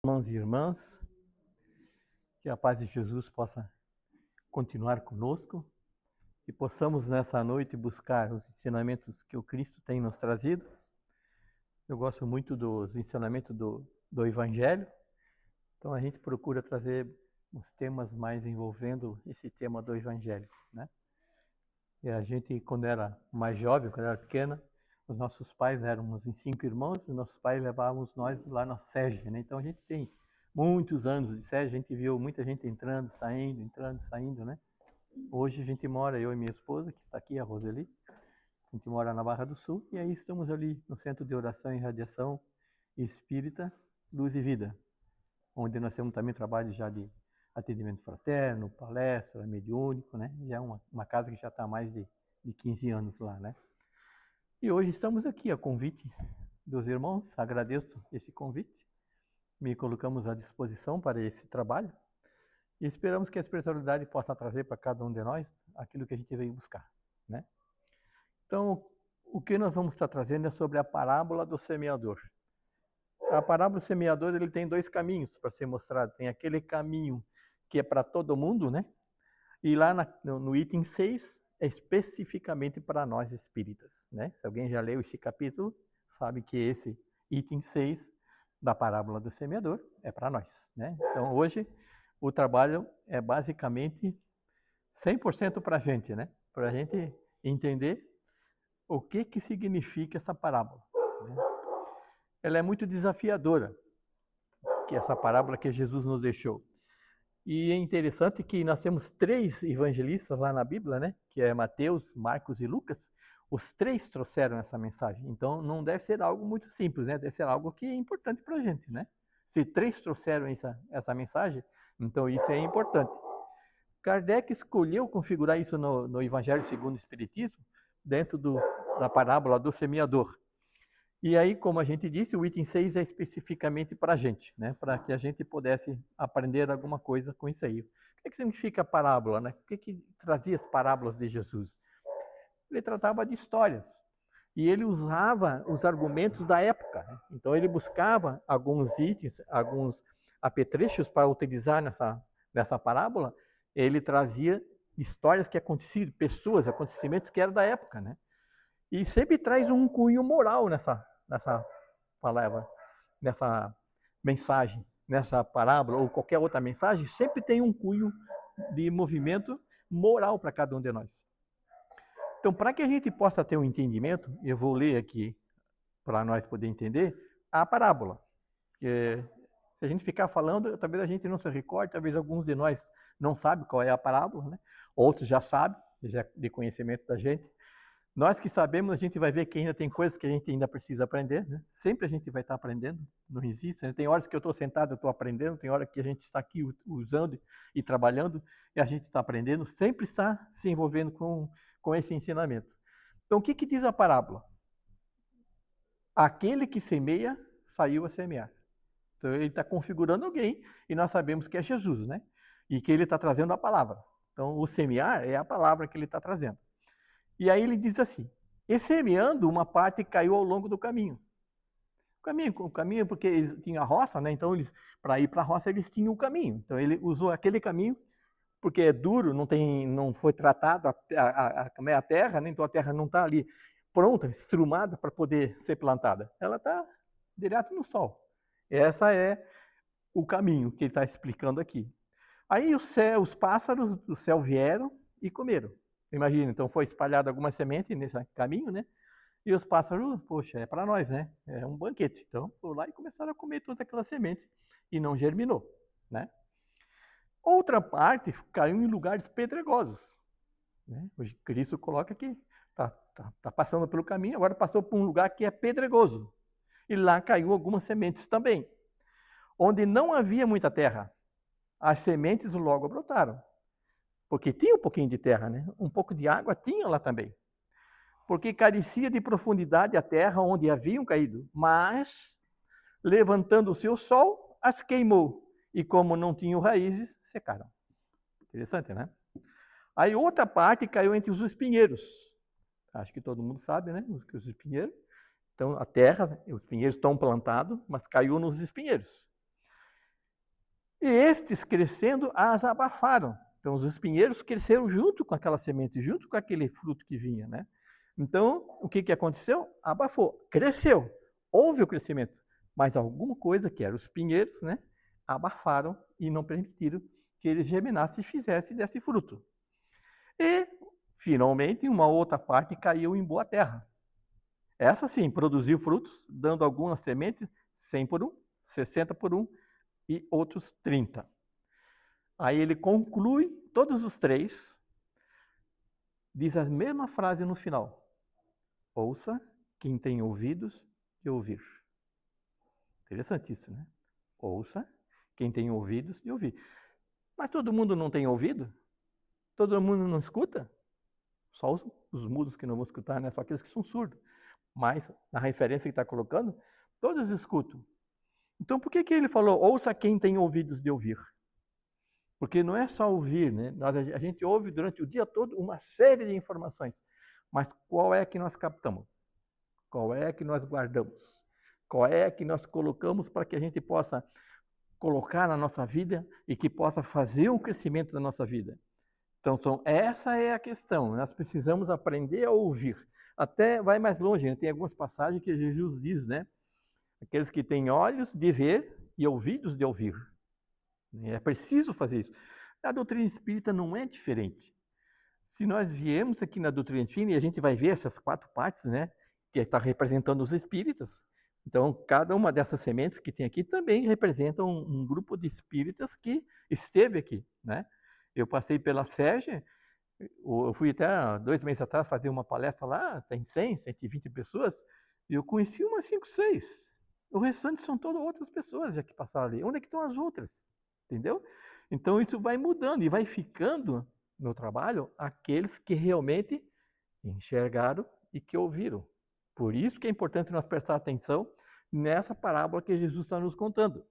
Irmãos e irmãs, que a paz de Jesus possa continuar conosco e possamos nessa noite buscar os ensinamentos que o Cristo tem nos trazido. Eu gosto muito dos ensinamentos do Evangelho, então a gente procura trazer os temas mais envolvendo esse tema do Evangelho, né? E a gente, quando era mais jovem, quando era pequena, os nossos pais éramos em 5 irmãos, e nossos pais levavam nós lá na sede, né? Então a gente tem muitos anos de sede, a gente viu muita gente entrando, saindo, né? Hoje a gente mora, eu e minha esposa, que está aqui, a Roseli, a gente mora na Barra do Sul, e aí estamos ali no Centro de Oração e Radiação Espírita, Luz e Vida, onde nós temos também trabalho já de atendimento fraterno, palestra, mediúnico, né? Já é uma casa que já está há mais de 15 anos lá, né? E hoje estamos aqui a convite dos irmãos, agradeço esse convite, me colocamos à disposição para esse trabalho e esperamos que a espiritualidade possa trazer para cada um de nós aquilo que a gente veio buscar, né? Então, o que nós vamos estar trazendo é sobre a parábola do semeador. A parábola do semeador, ele tem 2 caminhos para ser mostrado. Tem aquele caminho que é para todo mundo, né? E lá no item 6 é especificamente para nós espíritas, né? Se alguém já leu esse capítulo, sabe que esse item 6 da parábola do semeador é para nós, né? Então, hoje, o trabalho é basicamente 100% para a gente, né? Para a gente entender o que significa essa parábola, né? Ela é muito desafiadora, que essa parábola que Jesus nos deixou. E é interessante que nós temos 3 evangelistas lá na Bíblia, né? Que é Mateus, Marcos e Lucas. Os 3 trouxeram essa mensagem. Então, não deve ser algo muito simples, né? Deve ser algo que é importante para a gente, né? Se 3 trouxeram essa mensagem, então isso é importante. Kardec escolheu configurar isso no Evangelho segundo o Espiritismo, dentro da parábola do semeador. E aí, como a gente disse, o item 6 é especificamente para a gente, né? Para que a gente pudesse aprender alguma coisa com isso aí. O que significa parábola, né? O que trazia as parábolas de Jesus? Ele tratava de histórias. E ele usava os argumentos da época, né? Então ele buscava alguns itens, alguns apetrechos para utilizar nessa parábola. Ele trazia histórias que aconteciam, pessoas, acontecimentos que eram da época, né? E sempre traz um cunho moral nessa palavra, nessa mensagem, nessa parábola ou qualquer outra mensagem, sempre tem um cunho de movimento moral para cada um de nós. Então, para que a gente possa ter um entendimento, eu vou ler aqui para nós poder entender a parábola. Porque se a gente ficar falando, talvez a gente não se recorde, talvez alguns de nós não sabem qual é a parábola, né? Outros já sabem, já é de conhecimento da gente. Nós que sabemos, a gente vai ver que ainda tem coisas que a gente ainda precisa aprender, né? Sempre a gente vai estar aprendendo, não existe. Né? Tem horas que eu estou sentado, eu estou aprendendo, tem horas que a gente está aqui usando e trabalhando, e a gente está aprendendo, sempre está se envolvendo com esse ensinamento. Então, o que diz a parábola? Aquele que semeia, saiu a semear. Então, ele está configurando alguém, e nós sabemos que é Jesus, né? E que ele está trazendo a palavra. Então, o semear é a palavra que ele está trazendo. E aí ele diz assim, e semeando, uma parte caiu ao longo do caminho. O caminho porque eles tinham a roça, né? Então, para ir para a roça, eles tinham o caminho. Então, ele usou aquele caminho, porque é duro, não foi tratado a terra, né? Então a terra não está ali pronta, estrumada para poder ser plantada. Ela está direto no sol. Essa é o caminho que ele está explicando aqui. Aí os pássaros do céu vieram e comeram. Imagina, então foi espalhada alguma semente nesse caminho, né? E os pássaros, poxa, é para nós, né? É um banquete. Então, foram lá e começaram a comer todas aquelas sementes e não germinou, né? Outra parte caiu em lugares pedregosos, né? O Cristo coloca aqui, tá passando pelo caminho, agora passou por um lugar que é pedregoso. E lá caiu algumas sementes também. Onde não havia muita terra, as sementes logo brotaram. Porque tinha um pouquinho de terra, né? Um pouco de água tinha lá também. Porque carecia de profundidade a terra onde haviam caído. Mas, levantando o seu sol, as queimou. E como não tinham raízes, secaram. Interessante, né? Aí outra parte caiu entre os espinheiros. Acho que todo mundo sabe, né? Os espinheiros. Então, a terra, os espinheiros estão plantados, mas caiu nos espinheiros. E estes, crescendo, as abafaram. Então, os espinheiros cresceram junto com aquela semente, junto com aquele fruto que vinha, né? Então, o que aconteceu? Abafou, cresceu, houve o crescimento, mas alguma coisa que eram os pinheiros, né? Abafaram e não permitiram que ele germinasse e fizesse desse fruto. E, finalmente, uma outra parte caiu em boa terra. Essa sim, produziu frutos, dando algumas sementes, 100 por 1, 60 por 1 e outros 30. Aí ele conclui todos os três, diz a mesma frase no final: ouça quem tem ouvidos de ouvir. Interessante isso, né? Ouça quem tem ouvidos de ouvir. Mas todo mundo não tem ouvido? Todo mundo não escuta? Só os mudos que não vão escutar, né? Só aqueles que são surdos. Mas, na referência que está colocando, todos escutam. Então, por que ele falou, ouça quem tem ouvidos de ouvir? Porque não é só ouvir, né? A gente ouve durante o dia todo uma série de informações. Mas qual é que nós captamos? Qual é que nós guardamos? Qual é que nós colocamos para que a gente possa colocar na nossa vida e que possa fazer um crescimento da nossa vida? Então, essa é a questão. Nós precisamos aprender a ouvir. Até vai mais longe, né? Tem algumas passagens que Jesus diz, né? Aqueles que têm olhos de ver e ouvidos de ouvir. É preciso fazer isso. A doutrina espírita não é diferente. Se nós viemos aqui na doutrina espírita, e a gente vai ver essas 4 partes, né? Que está representando os espíritas. Então, cada uma dessas sementes que tem aqui também representa um grupo de espíritas que esteve aqui, né? Eu passei pela SEG, eu fui até 2 meses atrás fazer uma palestra lá, tem 100, 120 pessoas, e eu conheci umas 5, 6. O restante são todas outras pessoas já que passaram ali. Onde é que estão as outras? Entendeu? Então isso vai mudando e vai ficando no trabalho aqueles que realmente enxergaram e que ouviram. Por isso que é importante nós prestar atenção nessa parábola que Jesus está nos contando.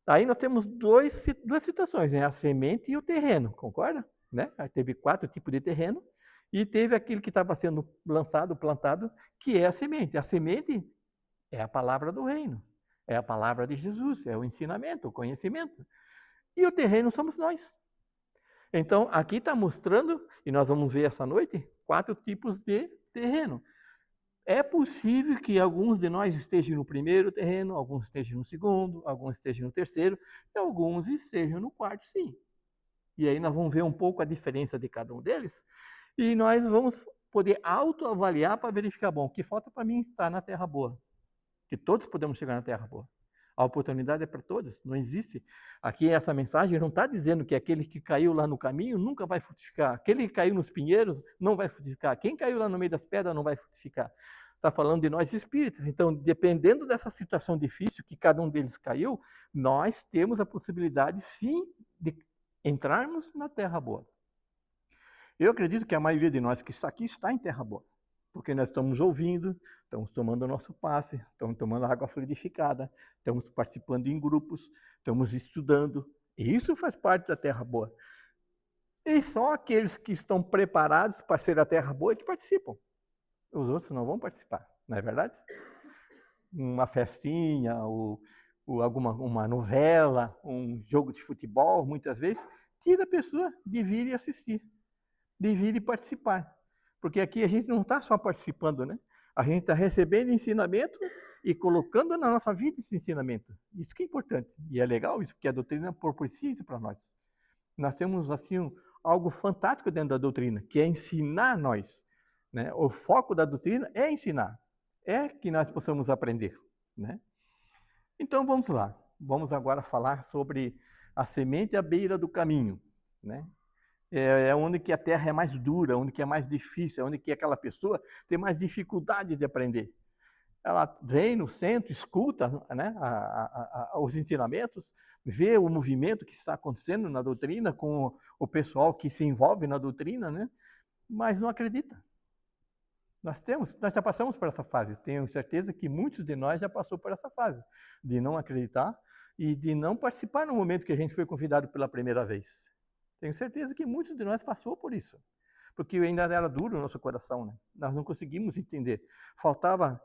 Aí nós temos duas situações, né? A semente e o terreno, concorda? Né? Aí teve 4 tipos de terreno e teve aquele que estava sendo lançado, plantado, que é a semente. A semente é a palavra do reino, é a palavra de Jesus, é o ensinamento, o conhecimento. E o terreno somos nós. Então, aqui está mostrando, e nós vamos ver essa noite, 4 tipos de terreno. É possível que alguns de nós estejam no primeiro terreno, alguns estejam no segundo, alguns estejam no terceiro, e alguns estejam no quarto, sim. E aí nós vamos ver um pouco a diferença de cada um deles, e nós vamos poder autoavaliar para verificar, bom, o que falta para mim estar na terra boa. Que todos podemos chegar na terra boa. A oportunidade é para todos, não existe. Aqui essa mensagem não está dizendo que aquele que caiu lá no caminho nunca vai frutificar. Aquele que caiu nos pinheiros não vai frutificar. Quem caiu lá no meio das pedras não vai frutificar. Está falando de nós espíritos. Então, dependendo dessa situação difícil que cada um deles caiu, nós temos a possibilidade, sim, de entrarmos na terra boa. Eu acredito que a maioria de nós que está aqui está em terra boa, porque nós estamos ouvindo, estamos tomando o nosso passe, estamos tomando água fluidificada, estamos participando em grupos, estamos estudando, e isso faz parte da terra boa. E só aqueles que estão preparados para ser a terra boa que participam. Os outros não vão participar, não é verdade? Uma festinha, ou uma novela, um jogo de futebol, muitas vezes, tira a pessoa de vir e assistir, de vir e participar. Porque aqui a gente não está só participando, né? A gente está recebendo ensinamento e colocando na nossa vida esse ensinamento. Isso que é importante. E é legal isso, porque a doutrina propicia isso para nós. Nós temos, assim, algo fantástico dentro da doutrina, que é ensinar nós. Né? O foco da doutrina é ensinar. É que nós possamos aprender. Né? Então, vamos lá. Vamos agora falar sobre a semente à beira do caminho. Né? É onde que a terra é mais dura, onde que é mais difícil, é onde que aquela pessoa tem mais dificuldade de aprender. Ela vem no centro, escuta, né, os ensinamentos, vê o movimento que está acontecendo na doutrina com o pessoal que se envolve na doutrina, né, mas não acredita. Nós já passamos por essa fase. Tenho certeza que muitos de nós já passou por essa fase de não acreditar e de não participar no momento que a gente foi convidado pela primeira vez. Tenho certeza que muitos de nós passou por isso, porque ainda era duro o nosso coração, né? Nós não conseguimos entender. Faltava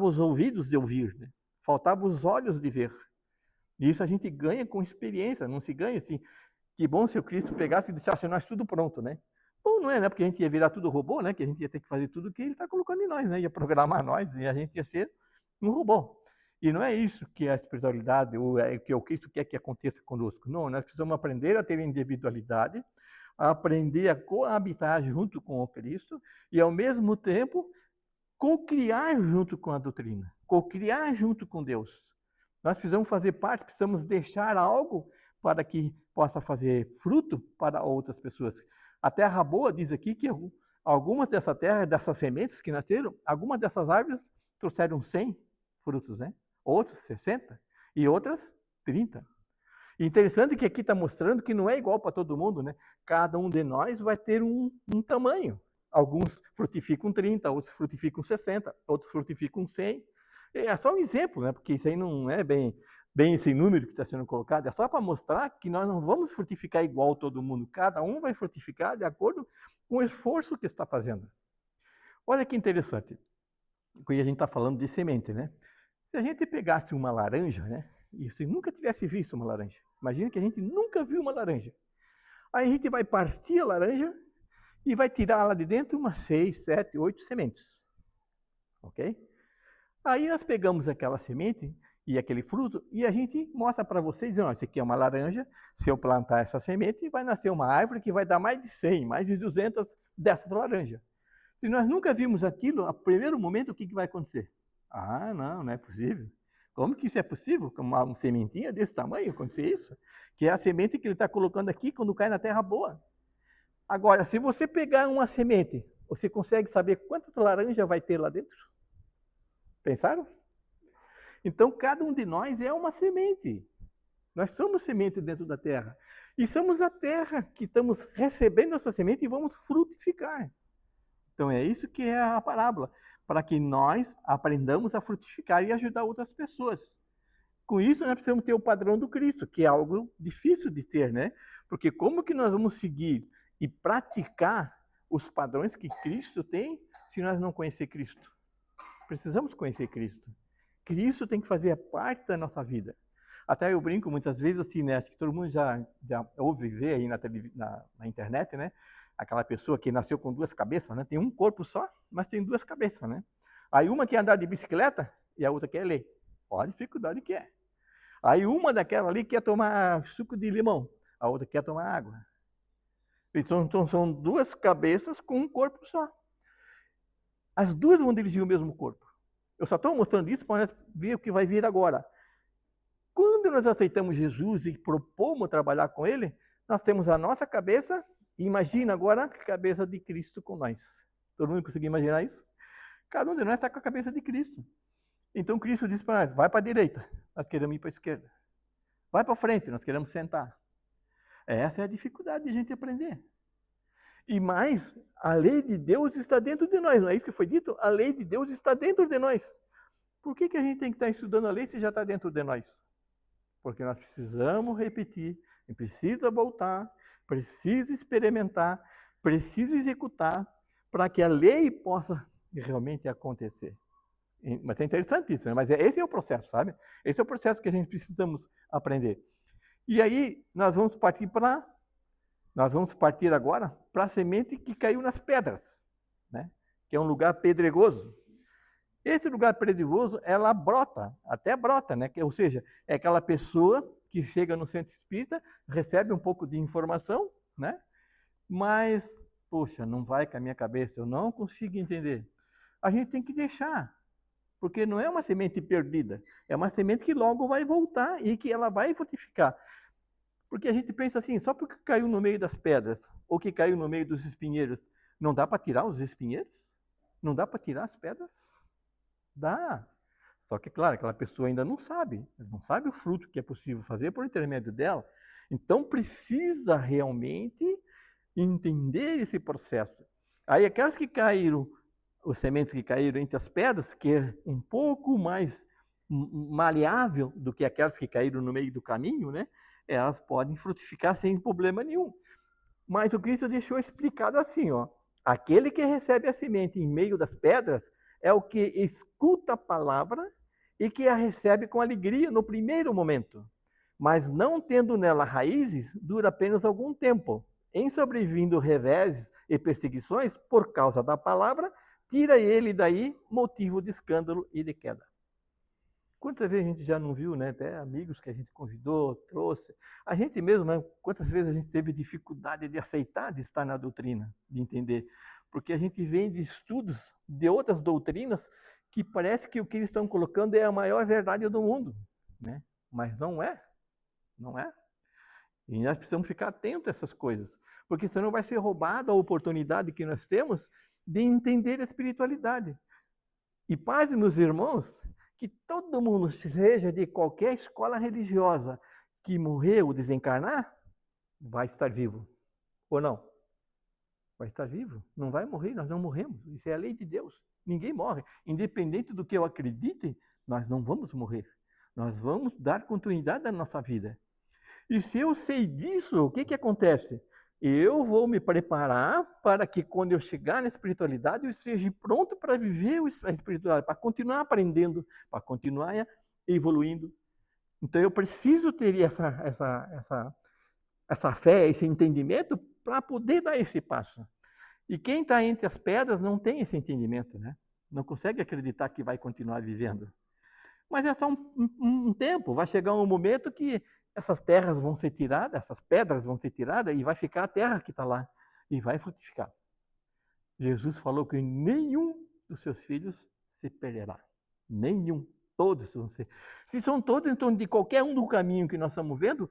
os ouvidos de ouvir, né? Faltava os olhos de ver. E isso a gente ganha com experiência, não se ganha assim. Que bom se o Cristo pegasse e deixasse nós tudo pronto, né? Bom, não é, né? Porque a gente ia virar tudo robô, né? Que a gente ia ter que fazer tudo que ele está colocando em nós, né? Ia programar nós e a gente ia ser um robô. E não é isso que é a espiritualidade, ou é que o Cristo quer que aconteça conosco. Não, nós precisamos aprender a ter individualidade, a aprender a coabitar junto com o Cristo e, ao mesmo tempo, co-criar junto com a doutrina, co-criar junto com Deus. Nós precisamos fazer parte, precisamos deixar algo para que possa fazer fruto para outras pessoas. A terra boa diz aqui que algumas dessa terra, dessas sementes que nasceram, algumas dessas árvores trouxeram 100 frutos, né? Outras 60 e outras 30. E interessante que aqui está mostrando que não é igual para todo mundo, né? Cada um de nós vai ter um tamanho. Alguns frutificam 30, outros frutificam 60, outros frutificam 100. É só um exemplo, né? Porque isso aí não é bem esse número que está sendo colocado. É só para mostrar que nós não vamos frutificar igual todo mundo. Cada um vai frutificar de acordo com o esforço que está fazendo. Olha que interessante. Porque a gente está falando de semente, né? Se a gente pegasse uma laranja, né? E se nunca tivesse visto uma laranja, imagina que a gente nunca viu uma laranja. Aí a gente vai partir a laranja e vai tirar lá de dentro umas 6, 7, 8 sementes. Ok? Aí nós pegamos aquela semente e aquele fruto e a gente mostra para vocês, dizendo, isso aqui é uma laranja, se eu plantar essa semente, vai nascer uma árvore que vai dar mais de 100, mais de 200 dessas laranjas. Se nós nunca vimos aquilo, a primeiro momento, o que vai acontecer? Ah, não é possível. Como que isso é possível? Com uma sementinha desse tamanho acontecer isso? Que é a semente que ele está colocando aqui quando cai na terra boa. Agora, se você pegar uma semente, você consegue saber quantas laranjas vai ter lá dentro? Pensaram? Então, cada um de nós é uma semente. Nós somos semente dentro da terra. E somos a terra que estamos recebendo essa semente e vamos frutificar. Então, é isso que é a parábola. Para que nós aprendamos a frutificar e ajudar outras pessoas. Com isso, nós precisamos ter o padrão do Cristo, que é algo difícil de ter, né? Porque como que nós vamos seguir e praticar os padrões que Cristo tem se nós não conhecer Cristo? Precisamos conhecer Cristo. Cristo tem que fazer parte da nossa vida. Até eu brinco muitas vezes assim, né? Acho que todo mundo já ouve ver aí na internet, né? Aquela pessoa que nasceu com duas cabeças, né? Tem um corpo só, mas tem duas cabeças, né? Aí uma quer andar de bicicleta e a outra quer ler. Olha a dificuldade que é. Aí uma daquela ali quer tomar suco de limão, a outra quer tomar água. Então são duas cabeças com um corpo só. As duas vão dirigir o mesmo corpo. Eu só estou mostrando isso para nós ver o que vai vir agora. Quando nós aceitamos Jesus e propomos trabalhar com Ele, nós temos a nossa cabeça, e imagina agora a cabeça de Cristo com nós. Todo mundo conseguiu imaginar isso? Cada um de nós está com a cabeça de Cristo. Então Cristo diz para nós, vai para a direita, nós queremos ir para a esquerda. Vai para frente, nós queremos sentar. Essa é a dificuldade de a gente aprender. E mais, a lei de Deus está dentro de nós, não é isso que foi dito? A lei de Deus está dentro de nós. Por que a gente tem que estar estudando a lei se já está dentro de nós? Porque nós precisamos repetir, precisa voltar, precisa experimentar, precisa executar, para que a lei possa realmente acontecer. Mas é interessante isso, né? Mas esse é o processo, sabe? Esse é o processo que a gente precisamos aprender. E aí nós vamos partir agora para a semente que caiu nas pedras, né? Que é um lugar pedregoso. Esse lugar pedregoso, ela brota, até brota, né? Ou seja, é aquela pessoa que chega no centro espírita, recebe um pouco de informação, né? Mas, poxa, não vai com a minha cabeça, eu não consigo entender. A gente tem que deixar, porque não é uma semente perdida, é uma semente que logo vai voltar e que ela vai frutificar. Porque a gente pensa assim, só porque caiu no meio das pedras, ou que caiu no meio dos espinheiros, não dá para tirar os espinheiros? Não dá para tirar as pedras? Dá. Só que, claro, aquela pessoa ainda não sabe o fruto que é possível fazer por intermédio dela. Então, precisa realmente entender esse processo. Aí, aquelas que caíram, os sementes que caíram entre as pedras, que é um pouco mais maleável do que aquelas que caíram no meio do caminho, né? Elas podem frutificar sem problema nenhum. Mas o Cristo deixou explicado assim, ó. Aquele que recebe a semente em meio das pedras é o que escuta a palavra e que a recebe com alegria no primeiro momento. mas não tendo nela raízes, dura apenas algum tempo. Em sobrevindo reveses e perseguições, por causa da palavra, tira ele daí motivo de escândalo e de queda. Quantas vezes a gente já não viu, né? Até amigos que a gente convidou, trouxe. A gente mesmo, né? Quantas vezes a gente teve dificuldade de aceitar, de estar na doutrina, de entender. Porque a gente vem de estudos de outras doutrinas que parece que o que eles estão colocando é a maior verdade do mundo, né? Mas não é. Não é. E nós precisamos ficar atentos a essas coisas. Porque senão vai ser roubada a oportunidade que nós temos de entender a espiritualidade. E paz, meus irmãos, que todo mundo, seja de qualquer escola religiosa, que morrer ou desencarnar, vai estar vivo. Ou não? Vai estar vivo. Não vai morrer, nós não morremos. Isso é a lei de Deus. Ninguém morre. Independente do que eu acredite, nós não vamos morrer. Nós vamos dar continuidade à nossa vida. E se eu sei disso, o que que acontece? Eu vou me preparar para que quando eu chegar na espiritualidade, eu esteja pronto para viver a espiritualidade, para continuar aprendendo, para continuar evoluindo. Então eu preciso ter essa fé, esse entendimento para poder dar esse passo. E quem está entre as pedras não tem esse entendimento, né? Não consegue acreditar que vai continuar vivendo. Mas é só um tempo, vai chegar um momento que essas terras vão ser tiradas, essas pedras vão ser tiradas e vai ficar a terra que está lá e vai frutificar. Jesus falou que nenhum dos seus filhos se perderá. Nenhum. Todos vão ser. Se são todos, então de qualquer um do caminho que nós estamos vendo,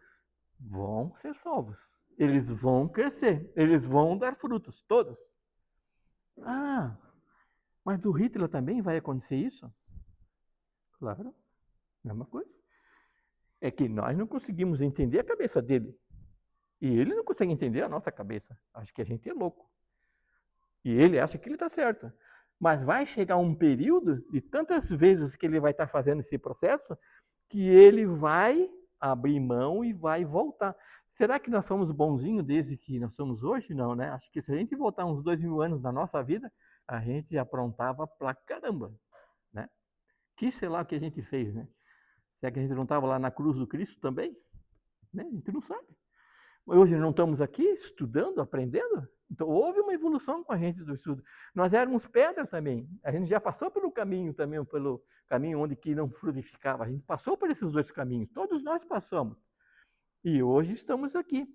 vão ser salvos. Eles vão crescer, eles vão dar frutos, todos. Ah, mas do Hitler também vai acontecer isso? Claro, mesma coisa. É que nós não conseguimos entender a cabeça dele. E ele não consegue entender a nossa cabeça. Acho que a gente é louco. E ele acha que ele está certo. Mas vai chegar um período de tantas vezes que ele vai estar fazendo esse processo que ele vai abrir mão e vai voltar. Será que nós somos bonzinhos desde que nós somos hoje? Não, né? Acho que se a gente voltar uns 2000 anos na nossa vida, a gente aprontava pra caramba, né? Que sei lá o que a gente fez, né? Será que a gente não estava lá na cruz do Cristo também? Né? A gente não sabe. Hoje não estamos aqui estudando, aprendendo? Então houve uma evolução com a gente do estudo. Nós éramos pedra também. A gente já passou pelo caminho também, pelo caminho onde que não frutificava. A gente passou por esses dois caminhos. Todos nós passamos. E hoje estamos aqui,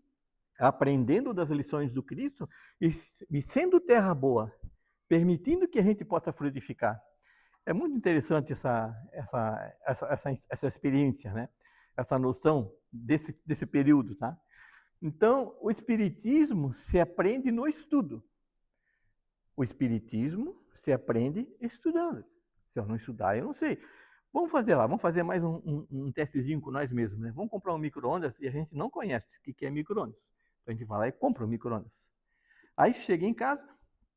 aprendendo das lições do Cristo e sendo terra boa, permitindo que a gente possa frutificar. É muito interessante essa experiência, né? Essa noção desse período, tá? Então, o Espiritismo se aprende no estudo. O Espiritismo se aprende estudando. Se eu não estudar, eu não sei. Vamos fazer lá, vamos fazer mais um testezinho com nós mesmos, né? Vamos comprar um micro-ondas e a gente não conhece o que é micro-ondas. Então a gente vai lá e compra um micro-ondas. Aí chega em casa,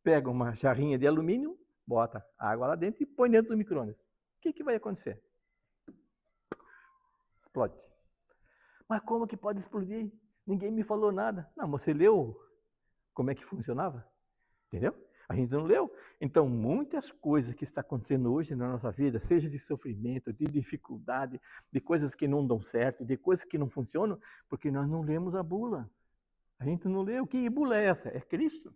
pega uma jarrinha de alumínio, bota água lá dentro e põe dentro do micro-ondas. O que vai acontecer? Explode. Mas como que pode explodir? Ninguém me falou nada. Não, você leu como é que funcionava? Entendeu? A gente não leu. Então, muitas coisas que estão acontecendo hoje na nossa vida, seja de sofrimento, de dificuldade, de coisas que não dão certo, de coisas que não funcionam, porque nós não lemos a bula. A gente não leu. Que bula é essa? É Cristo.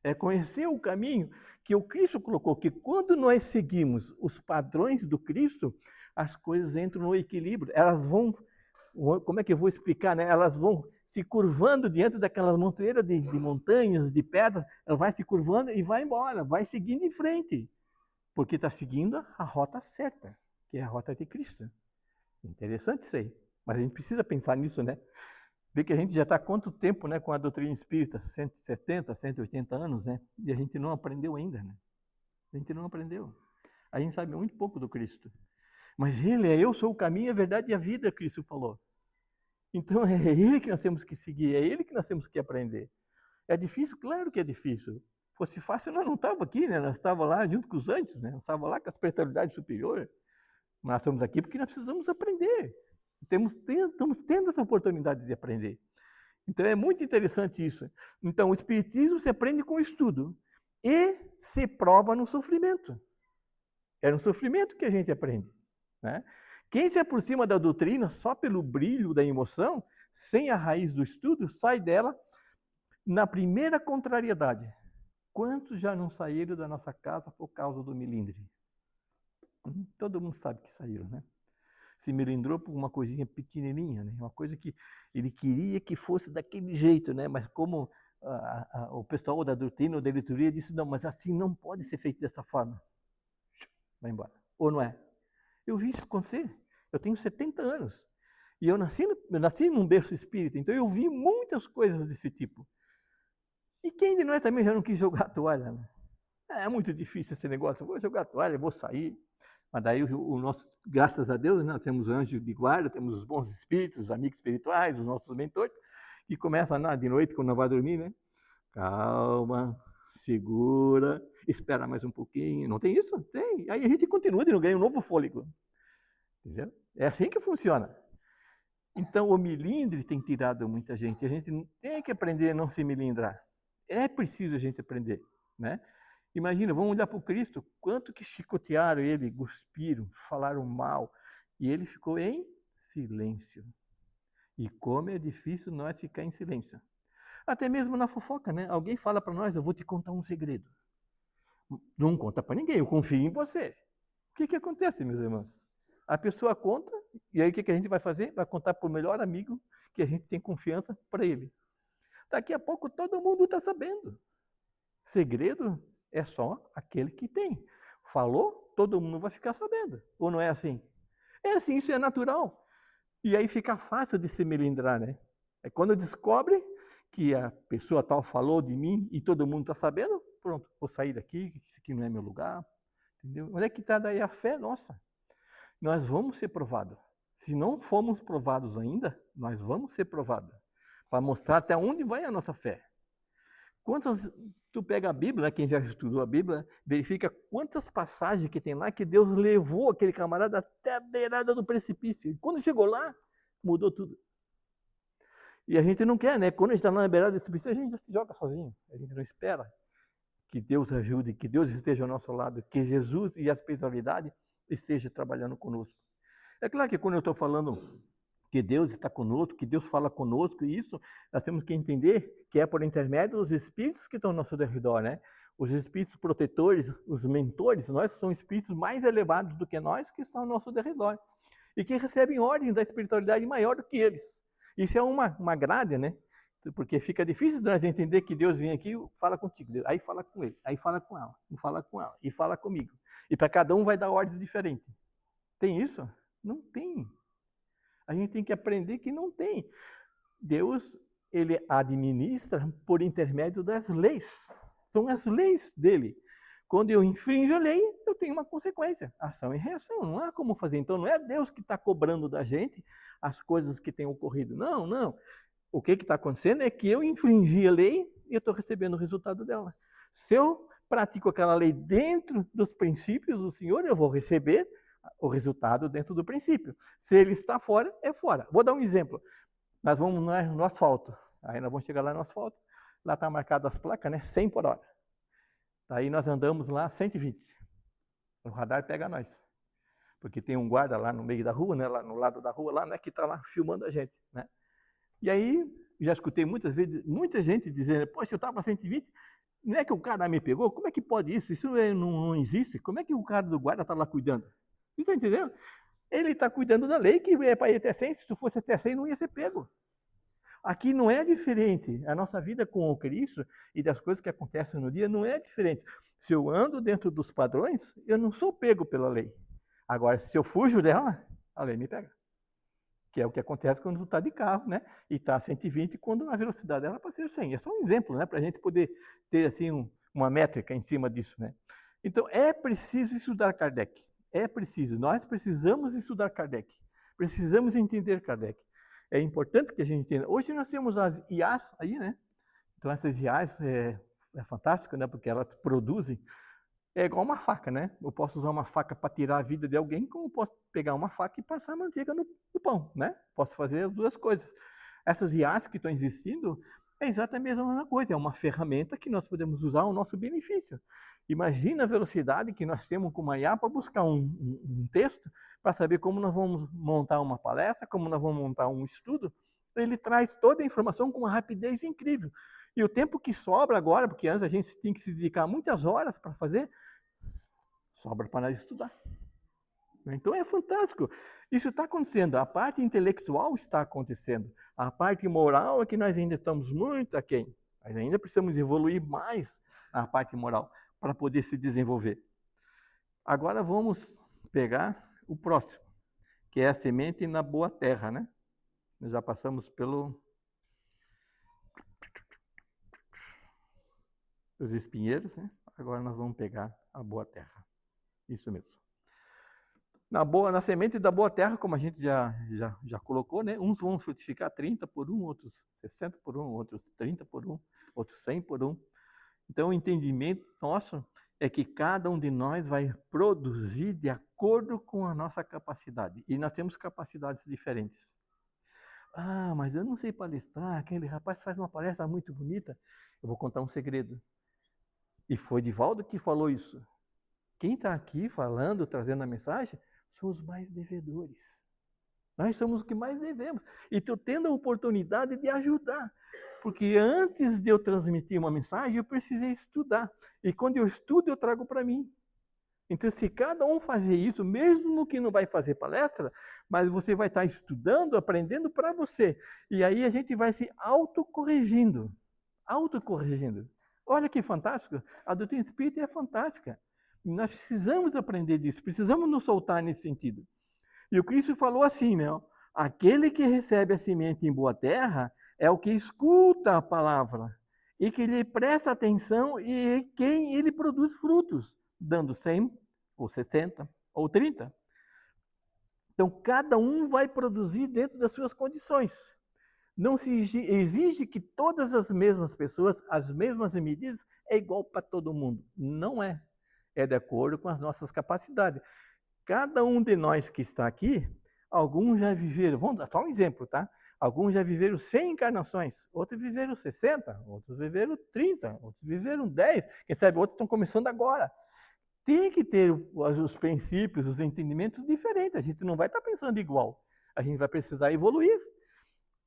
É conhecer o caminho que o Cristo colocou, que quando nós seguimos os padrões do Cristo, as coisas entram no equilíbrio. Elas vão, como é que eu vou explicar, né? Elas vão se curvando diante daquelas montanhas de montanhas, de pedras, ela vai se curvando e vai embora, vai seguindo em frente, porque está seguindo a rota certa, que é a rota de Cristo. Interessante isso aí, mas a gente precisa pensar nisso, né? Ver que a gente já está há quanto tempo, né, com a doutrina espírita, 170, 180 anos, né? E a gente não aprendeu ainda, né? A gente não aprendeu. A gente sabe muito pouco do Cristo. Mas ele é eu sou o caminho, a verdade e a vida, Cristo falou. Então é ele que nós temos que seguir, é ele que nós temos que aprender. É difícil? Claro que é difícil. Se fosse fácil, nós não estávamos aqui, né? Nós estávamos lá junto com os anjos, né? Nós estávamos lá com as espiritualidades superiores. Mas nós estamos aqui porque nós precisamos aprender. Estamos tendo essa oportunidade de aprender. Então é muito interessante isso. Então o Espiritismo se aprende com o estudo e se prova no sofrimento. É no sofrimento que a gente aprende, né? Quem se aproxima da doutrina só pelo brilho da emoção, sem a raiz do estudo, sai dela na primeira contrariedade. Quantos já não saíram da nossa casa por causa do melindre? Todo mundo sabe que saíram, né? Se melindrou por uma coisinha pequenininha, né? Uma coisa que ele queria que fosse daquele jeito, né? Mas como o pessoal da doutrina ou da diretoria disse, não, mas assim não pode ser feito dessa forma. Vai embora. Ou não é? Eu vi isso acontecer. Eu tenho 70 anos. E eu nasci num berço espírita, então eu vi muitas coisas desse tipo. E quem de nós também já não quis jogar a toalha, né? É muito difícil esse negócio. Vou jogar a toalha, vou sair. Mas daí o nosso, graças a Deus, nós temos anjos de guarda, temos os bons espíritos, os amigos espirituais, os nossos mentores, que começam de noite, quando não vai dormir, né? Calma, segura, espera mais um pouquinho. Não tem isso? Tem. Aí a gente continua e não ganha um novo fôlego. Entendeu? É assim que funciona. Então o melindre tem tirado muita gente. A gente tem que aprender a não se melindrar. É preciso a gente aprender, né? Imagina, vamos olhar para o Cristo, quanto que chicotearam ele, cuspiram, falaram mal, e ele ficou em silêncio. E como é difícil nós ficar em silêncio. Até mesmo na fofoca, né? Alguém fala para nós, eu vou te contar um segredo. Não conta para ninguém, eu confio em você. O que acontece, meus irmãos? A pessoa conta, e aí o que a gente vai fazer? Vai contar para o melhor amigo que a gente tem confiança para ele. Daqui a pouco todo mundo está sabendo. Segredo é só aquele que tem. Falou, todo mundo vai ficar sabendo. Ou não é assim? É assim, isso é natural. E aí fica fácil de se melindrar, né? É quando descobre que a pessoa tal falou de mim e todo mundo está sabendo, pronto, vou sair daqui, isso aqui não é meu lugar. Entendeu? Onde é que está daí a fé nossa? Nós vamos ser provados. Se não formos provados ainda, nós vamos ser provados. Para mostrar até onde vai a nossa fé. Quantas, tu pega a Bíblia, quem já estudou a Bíblia, verifica quantas passagens que tem lá que Deus levou aquele camarada até a beirada do precipício. E quando chegou lá, mudou tudo. E a gente não quer, né? Quando a gente está na beirada do precipício, a gente já se joga sozinho. A gente não espera que Deus ajude, que Deus esteja ao nosso lado, que Jesus e a espiritualidade estejam trabalhando conosco. É claro que quando eu estou falando que Deus está conosco, que Deus fala conosco, e isso nós temos que entender que é por intermédio dos espíritos que estão ao nosso redor, né? Os espíritos protetores, os mentores, nós são espíritos mais elevados do que nós que estão ao nosso redor e que recebem ordens da espiritualidade maior do que eles. Isso é uma grade, né? Porque fica difícil de nós entender que Deus vem aqui e fala contigo, aí fala com ele, aí fala com ela, e fala com ela, e fala comigo. E para cada um vai dar ordens diferentes. Tem isso? Não tem. A gente tem que aprender que não tem. Deus, ele administra por intermédio das leis. São as leis dele. Quando eu infringo a lei, eu tenho uma consequência. Ação e reação. Não há como fazer. Então, não é Deus que está cobrando da gente as coisas que têm ocorrido. Não, não. O que está acontecendo é que eu infringi a lei e eu estou recebendo o resultado dela. Se eu pratico aquela lei dentro dos princípios do Senhor, eu vou receber o resultado dentro do princípio. Se ele está fora, é fora. Vou dar um exemplo. Nós vamos no asfalto. Aí nós vamos chegar lá no asfalto. Lá está marcado as placas, né? 100 por hora. Aí nós andamos lá 120. O radar pega nós. Porque tem um guarda lá no meio da rua, né? Lá no lado da rua, lá, né? Que está lá filmando a gente, né? E aí, já escutei muitas vezes, muita gente dizendo, poxa, eu estava 120, não é que o cara me pegou? Como é que pode isso? Isso não existe. Como é que o cara do guarda está lá cuidando? Você está entendendo? Ele está cuidando da lei, que é para ir até 100, se fosse até 100 não ia ser pego. Aqui não é diferente. A nossa vida com o Cristo e das coisas que acontecem no dia não é diferente. Se eu ando dentro dos padrões, eu não sou pego pela lei. Agora, se eu fujo dela, a lei me pega. Que é o que acontece quando tu está de carro, né? E está a 120 quando a velocidade dela é para ser 100. É só um exemplo, né? Para a gente poder ter assim uma métrica em cima disso, né? Então, é preciso estudar Kardec. É preciso. Nós precisamos estudar Kardec. Precisamos entender Kardec. É importante que a gente entenda. Hoje nós temos as IAs aí, né? Então, essas IAs é fantástico, né? Porque elas produzem. É igual uma faca, né? Eu posso usar uma faca para tirar a vida de alguém, como posso pegar uma faca e passar manteiga no pão, né? Posso fazer as duas coisas. Essas IAs que estão existindo, É exatamente a mesma coisa, é uma ferramenta que nós podemos usar ao nosso benefício. Imagina a velocidade que nós temos com uma IA para buscar um texto, para saber como nós vamos montar uma palestra, como nós vamos montar um estudo. Ele traz toda a informação com uma rapidez incrível. E o tempo que sobra agora, porque antes a gente tinha que se dedicar muitas horas para fazer, sobra para nós estudar. Então é fantástico. Isso está acontecendo. A parte intelectual está acontecendo. A parte moral é que nós ainda estamos muito aquém. Nós ainda precisamos evoluir mais a parte moral para poder se desenvolver. Agora vamos pegar o próximo, que é a semente na boa terra, né? Nós já passamos pelos espinheiros, né? Agora nós vamos pegar a boa terra. Isso mesmo. Na semente da boa terra, como a gente já colocou, né? Uns vão frutificar 30 por 1, outros 60 por 1, outros 30 por 1, outros 100 por 1. Então, o entendimento nosso é que cada um de nós vai produzir de acordo com a nossa capacidade. E nós temos capacidades diferentes. Ah, mas eu não sei palestrar, aquele rapaz faz uma palestra muito bonita. Eu vou contar um segredo. E foi Divaldo que falou isso. Quem está aqui falando, trazendo a mensagem, são os mais devedores. Nós somos os que mais devemos. E estou tendo a oportunidade de ajudar. Porque antes de eu transmitir uma mensagem, eu precisei estudar. E quando eu estudo, eu trago para mim. Então, se cada um fazer isso, mesmo que não vai fazer palestra, mas você vai estar estudando, aprendendo para você. E aí a gente vai se autocorrigindo. Autocorrigindo. Olha que fantástico. A doutrina espírita é fantástica. Nós precisamos aprender disso, precisamos nos soltar nesse sentido. E o Cristo falou assim, né? Aquele que recebe a semente em boa terra é o que escuta a palavra e que lhe presta atenção e quem ele produz frutos, dando 100 ou 60 ou 30. Então, cada um vai produzir dentro das suas condições. Não se exige que todas as mesmas pessoas, as mesmas medidas, é igual para todo mundo. Não é. É de acordo com as nossas capacidades. Cada um de nós que está aqui, alguns já viveram, vamos dar só um exemplo, tá? Alguns já viveram 100 encarnações, outros viveram 60, outros viveram 30, outros viveram 10, quem sabe outros estão começando agora. Tem que ter os princípios, os entendimentos diferentes, a gente não vai estar pensando igual, a gente vai precisar evoluir.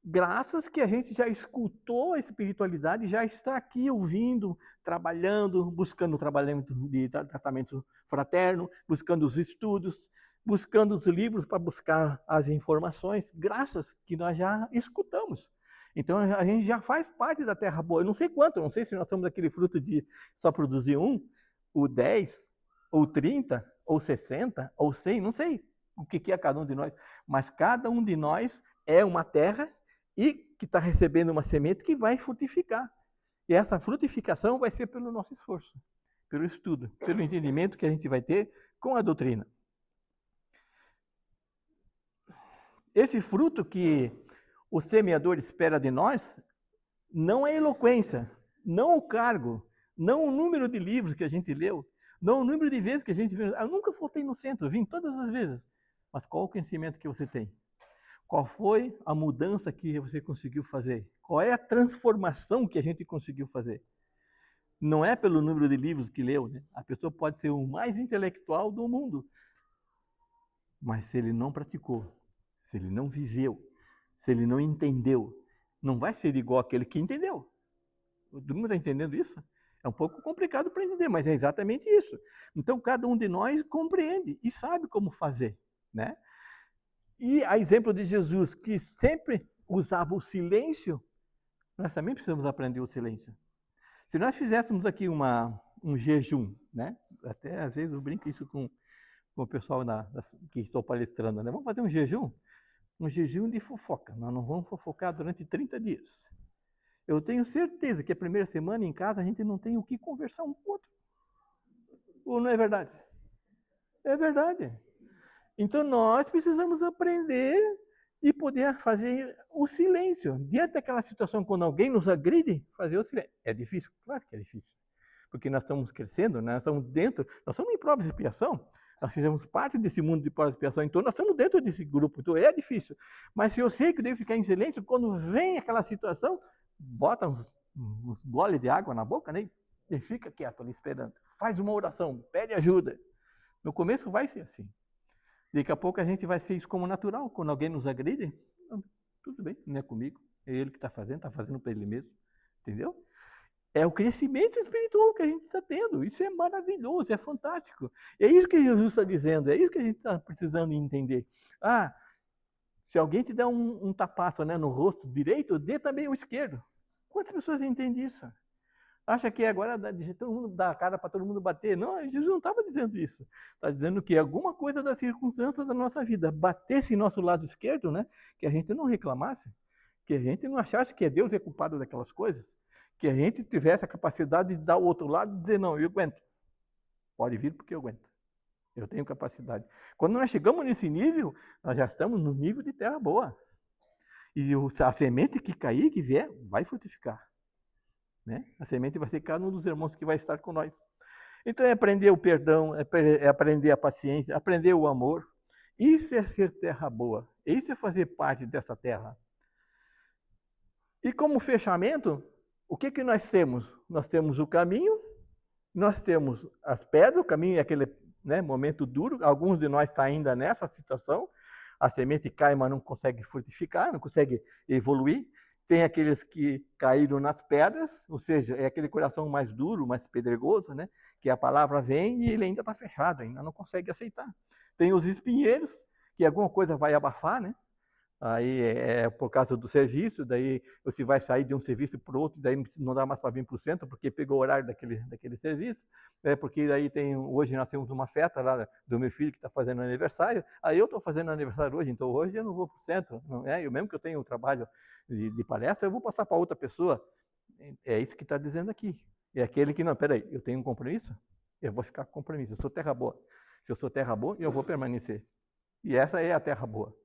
Graças que a gente já escutou a espiritualidade, já está aqui ouvindo, trabalhando, buscando o trabalhamento de tratamento fraterno, buscando os estudos, buscando os livros para buscar as informações, graças que nós já escutamos. Então a gente já faz parte da terra boa. Eu não sei quanto, não sei se nós somos aquele fruto de só produzir um, ou 10, ou 30, ou 60, ou 100, não sei o que é cada um de nós, mas cada um de nós é uma terra e que está recebendo uma semente que vai frutificar. E essa frutificação vai ser pelo nosso esforço, pelo estudo, pelo entendimento que a gente vai ter com a doutrina. Esse fruto que o semeador espera de nós não é eloquência, não o cargo, não o número de livros que a gente leu, não o número de vezes que a gente viu. Eu nunca faltei no centro, vim todas as vezes. Mas qual o conhecimento que você tem? Qual foi a mudança que você conseguiu fazer? Qual é a transformação que a gente conseguiu fazer? Não é pelo número de livros que leu, né? A pessoa pode ser o mais intelectual do mundo, mas se ele não praticou, se ele não viveu, se ele não entendeu, não vai ser igual aquele que entendeu. Todo mundo está entendendo isso? É um pouco complicado para entender, mas é exatamente isso. Então, cada um de nós compreende e sabe como fazer, né? E a exemplo de Jesus, que sempre usava o silêncio, nós também precisamos aprender o silêncio. Se nós fizéssemos aqui um jejum, né? Até às vezes eu brinco isso com o pessoal que estou palestrando, né? Vamos fazer um jejum de fofoca. Nós não vamos fofocar durante 30 dias. Eu tenho certeza que a primeira semana em casa a gente não tem o que conversar um com o outro. Ou não é verdade? É verdade. Então nós precisamos aprender e poder fazer o silêncio. Diante daquela situação, quando alguém nos agride, fazer o silêncio. É difícil? Claro que é difícil. Porque nós estamos crescendo, nós estamos dentro, nós somos em prova de expiação, nós fizemos parte desse mundo de prova de expiação, então nós estamos dentro desse grupo, então é difícil. Mas se eu sei que eu devo ficar em silêncio, quando vem aquela situação, bota uns gole de água na boca, né? E fica quieto ali esperando. Faz uma oração, pede ajuda. No começo vai ser assim. Daqui a pouco a gente vai ser isso como natural. Quando alguém nos agride, tudo bem, não é comigo. É ele que está fazendo para ele mesmo. Entendeu? É o crescimento espiritual que a gente está tendo. Isso é maravilhoso, é fantástico. É isso que Jesus está dizendo, é isso que a gente está precisando entender. Ah, se alguém te der um tapaço, né, no rosto direito, dê também o esquerdo. Quantas pessoas entendem isso? Acha que agora todo mundo dá a cara para todo mundo bater? Não, Jesus não estava dizendo isso. Está dizendo que alguma coisa das circunstâncias da nossa vida batesse em nosso lado esquerdo, né, que a gente não reclamasse, que a gente não achasse que Deus é culpado daquelas coisas, que a gente tivesse a capacidade de dar o outro lado e dizer, não, eu aguento. Pode vir porque eu aguento. Eu tenho capacidade. Quando nós chegamos nesse nível, nós já estamos no nível de terra boa. E a semente que cair, que vier, vai frutificar. Né? A semente vai ser cada um dos irmãos que vai estar com nós. Então é aprender o perdão, é aprender a paciência, aprender o amor. Isso é ser terra boa. Isso é fazer parte dessa terra. E como fechamento, o que nós temos? Nós temos o caminho, nós temos as pedras, o caminho é aquele, né, momento duro, alguns de nós estão ainda nessa situação, a semente cai, mas não consegue frutificar, não consegue evoluir. Tem aqueles que caíram nas pedras, ou seja, é aquele coração mais duro, mais pedregoso, né, que a palavra vem e ele ainda está fechado, ainda não consegue aceitar. Tem os espinheiros, que alguma coisa vai abafar, né? Aí é por causa do serviço, daí você vai sair de um serviço para o outro, daí não dá mais para vir para o centro, porque pegou o horário daquele serviço, porque daí hoje nós temos uma festa lá do meu filho que está fazendo aniversário, aí eu estou fazendo aniversário hoje, então hoje eu não vou para o centro, não é? Eu mesmo que eu tenho um trabalho de palestra, eu vou passar para outra pessoa, é isso que está dizendo aqui. É aquele que, não, peraí, eu tenho um compromisso, eu vou ficar com compromisso, eu sou terra boa. Se eu sou terra boa, eu vou permanecer. E essa é a terra boa.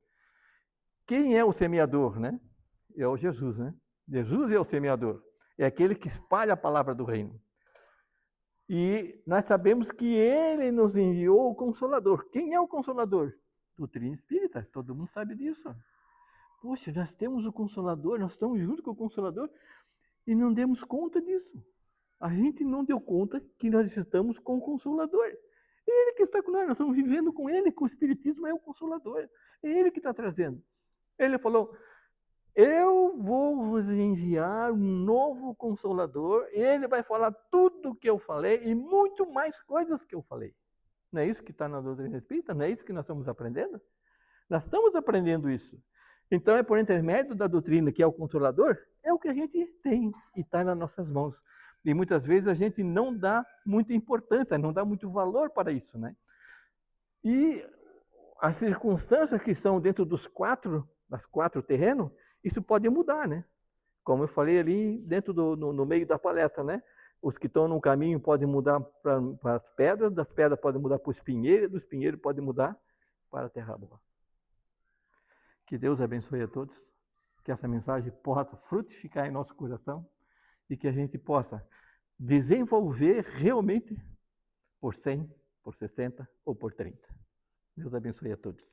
Quem é o semeador, né? É o Jesus, né? Jesus é o semeador. É aquele que espalha a palavra do reino. E nós sabemos que ele nos enviou o Consolador. Quem é o Consolador? Doutrina espírita, todo mundo sabe disso. Poxa, nós temos o Consolador, nós estamos junto com o Consolador e não demos conta disso. A gente não deu conta que nós estamos com o Consolador. É ele que está com nós estamos vivendo com ele, que o Espiritismo é o Consolador. É ele que está trazendo. Ele falou, eu vou vos enviar um novo Consolador, ele vai falar tudo o que eu falei e muito mais coisas que eu falei. Não é isso que está na doutrina espírita? Não é isso que nós estamos aprendendo? Nós estamos aprendendo isso. Então é por intermédio da doutrina, que é o Consolador, é o que a gente tem e está nas nossas mãos. E muitas vezes a gente não dá muita importância, não dá muito valor para isso, né? E as circunstâncias que estão dentro das quatro terrenos, isso pode mudar, né? Como eu falei ali dentro no meio da palestra, né? Os que estão no caminho podem mudar para as pedras, das pedras podem mudar para o espinheiro, do espinheiro pode mudar para a terra boa. Que Deus abençoe a todos, que essa mensagem possa frutificar em nosso coração e que a gente possa desenvolver realmente por 100, por 60 ou por 30. Deus abençoe a todos.